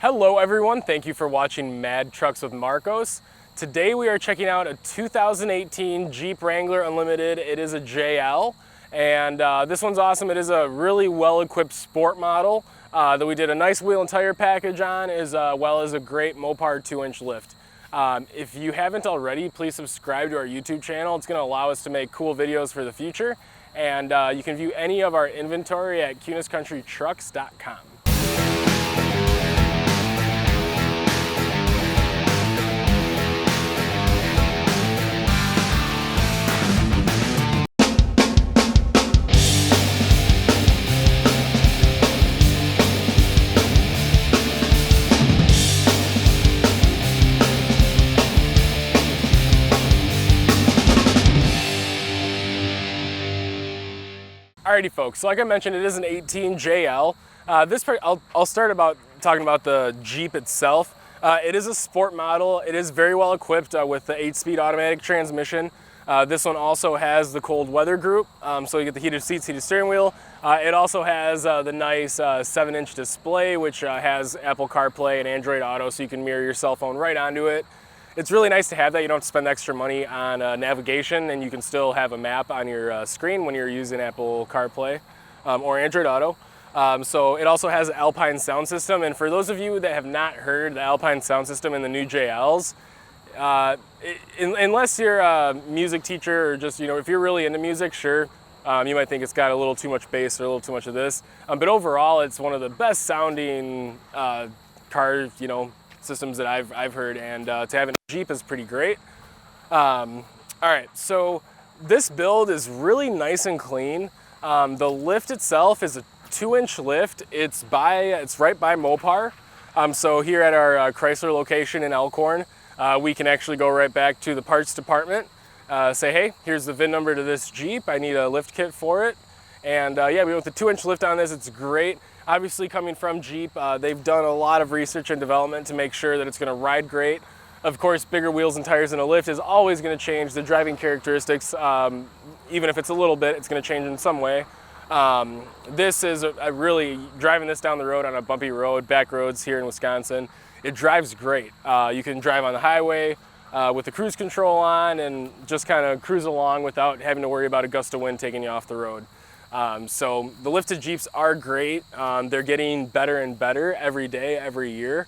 Hello everyone, thank you for watching Mad Trucks with Marcos. Today we are checking out a 2018 Jeep Wrangler Unlimited. It is a JL, and this one's awesome. It is a really well-equipped sport model that we did a nice wheel and tire package on, as well as a great Mopar 2-inch lift. If you haven't already, please subscribe to our YouTube channel. It's going to allow us to make cool videos for the future, and you can view any of our inventory at kunescountrytrucks.com. Alrighty folks, so like I mentioned, it is an 18 JL. I'll start talking about the Jeep itself. It is a sport model. It is very well equipped with the 8-speed automatic transmission. This one also has the cold weather group, so you get the heated seats, heated steering wheel. It also has the nice 7-inch display, which has Apple CarPlay and Android Auto, so you can mirror your cell phone right onto it. It's really nice to have that. You don't have to spend extra money on navigation, and you can still have a map on your screen when you're using Apple CarPlay or Android Auto. So it also has an Alpine sound system, and for those of you that have not heard the Alpine sound system in the new JLs, unless you're a music teacher or just, if you're really into music, sure, you might think it's got a little too much bass or a little too much of this. But overall, it's one of the best sounding car, systems that I've heard, and to have a Jeep is pretty great. All right, so this build is really nice and clean. The lift itself is a 2-inch lift. It's right by Mopar. So here at our Chrysler location in Elkhorn, we can actually go right back to the parts department, say, hey, here's the VIN number to this Jeep. I need a lift kit for it. And yeah, we went with the 2-inch lift on this. It's great. Obviously, coming from Jeep, they've done a lot of research and development to make sure that it's going to ride great. Of course, bigger wheels and tires in a lift is always going to change the driving characteristics. Even if it's a little bit, it's going to change in some way. This is really driving this down the road on a bumpy road, back roads here in Wisconsin. It drives great. You can drive on the highway with the cruise control on and just kind of cruise along without having to worry about a gust of wind taking you off the road. So the lifted Jeeps are great. They're getting better and better every day, every year.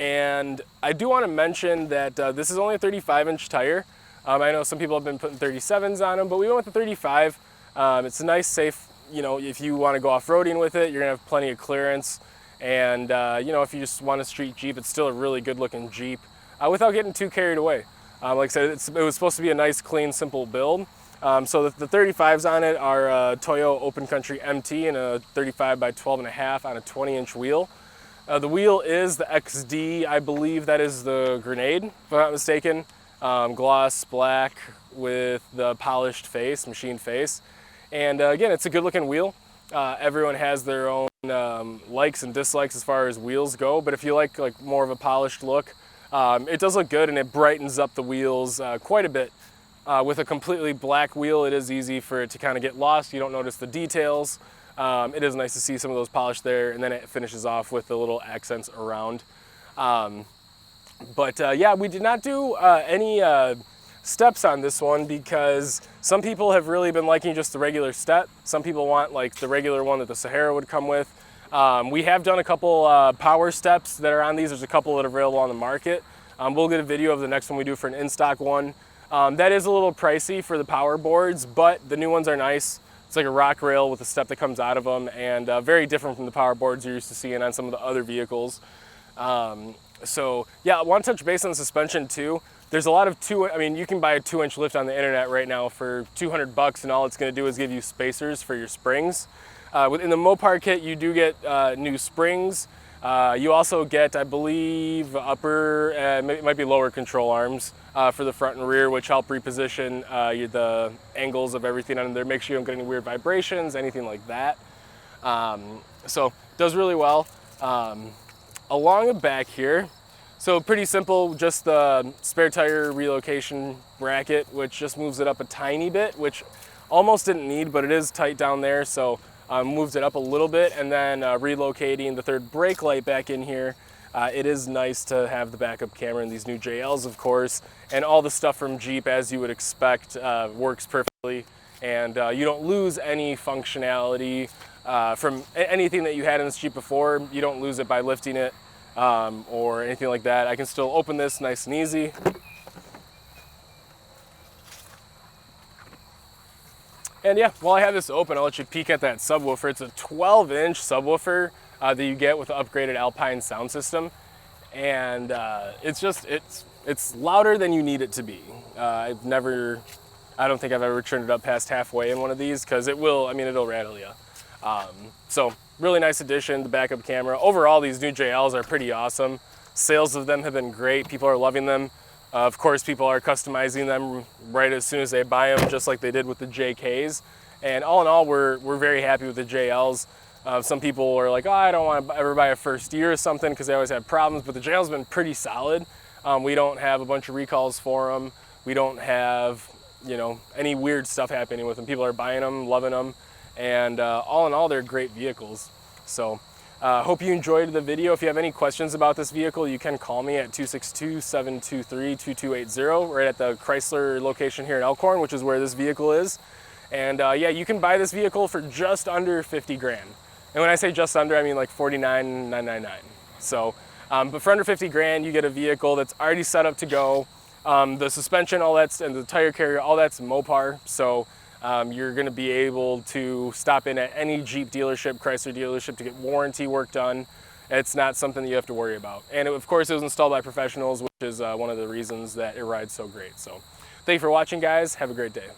And I do want to mention that this is only a 35-inch tire. I know some people have been putting 37s on them, but we went with the 35. It's a nice, safe, if you want to go off-roading with it, you're going to have plenty of clearance. And, if you just want a street Jeep, it's still a really good-looking Jeep without getting too carried away. Like I said, it was supposed to be a nice, clean, simple build. So the 35s on it are a Toyo Open Country MT and a 35 by 12.5 on a 20-inch wheel. The wheel is the XD, I believe that is the Grenade, if I'm not mistaken. Gloss black with the polished face, machined face. And again, it's a good looking wheel. Everyone has their own likes and dislikes as far as wheels go, but if you like more of a polished look, it does look good, and it brightens up the wheels quite a bit. With a completely black wheel, it is easy for it to kind of get lost. You don't notice the details. It is nice to see some of those polished there, and then it finishes off with the little accents around. Yeah, we did not do any steps on this one because some people have really been liking just the regular step. Some people want the regular one that the Sahara would come with. We have done a couple power steps that are on these. There's a couple that are available on the market. We'll get a video of the next one we do for an in-stock one. That is a little pricey for the power boards, but the new ones are nice. It's like a rock rail with a step that comes out of them, and very different from the power boards you're used to seeing on some of the other vehicles. So yeah, I want to touch base on the suspension too. There's a lot of you can buy a 2-inch lift on the internet right now for $200, and all it's going to do is give you spacers for your springs. In the Mopar kit, you do get new springs. You also get, I believe, upper, it might be lower control arms for the front and rear, which help reposition the angles of everything on there, make sure you don't get any weird vibrations, anything like that. So it does really well. Along the back here, so pretty simple, just the spare tire relocation bracket, which just moves it up a tiny bit, which almost didn't need, but it is tight down there. So moved it up a little bit, and then relocating the third brake light back in here. It is nice to have the backup camera in these new JLs, of course, and all the stuff from Jeep, as you would expect, works perfectly, and you don't lose any functionality from anything that you had in this Jeep before. You don't lose it by lifting it or anything like that. I can still open this nice and easy. And yeah, while I have this open, I'll let you peek at that subwoofer. It's a 12-inch subwoofer that you get with the upgraded Alpine sound system. And it's louder than you need it to be. I don't think I've ever turned it up past halfway in one of these, because it'll rattle you. So really nice addition, the backup camera. Overall, these new JLs are pretty awesome. Sales of them have been great. People are loving them. Of course, people are customizing them right as soon as they buy them, just like they did with the JKs. And all in all, we're very happy with the JLs. Some people are like, oh, I don't want to ever buy a first year or something because they always have problems, but the JL's been pretty solid. We don't have a bunch of recalls for them. We don't have, any weird stuff happening with them. People are buying them, loving them, and all in all, they're great vehicles. So hope you enjoyed the video. If you have any questions about this vehicle, you can call me at 262-723-2280, right at the Chrysler location here in Elkhorn, which is where this vehicle is. And yeah, you can buy this vehicle for just under 50 grand. And when I say just under, I mean like 49,999. So, but for under 50 grand, you get a vehicle that's already set up to go. The suspension, and the tire carrier, all that's Mopar. So you're going to be able to stop in at any Jeep dealership, Chrysler dealership to get warranty work done. It's not something that you have to worry about. And of course, it was installed by professionals, which is one of the reasons that it rides so great. So thank you for watching, guys. Have a great day.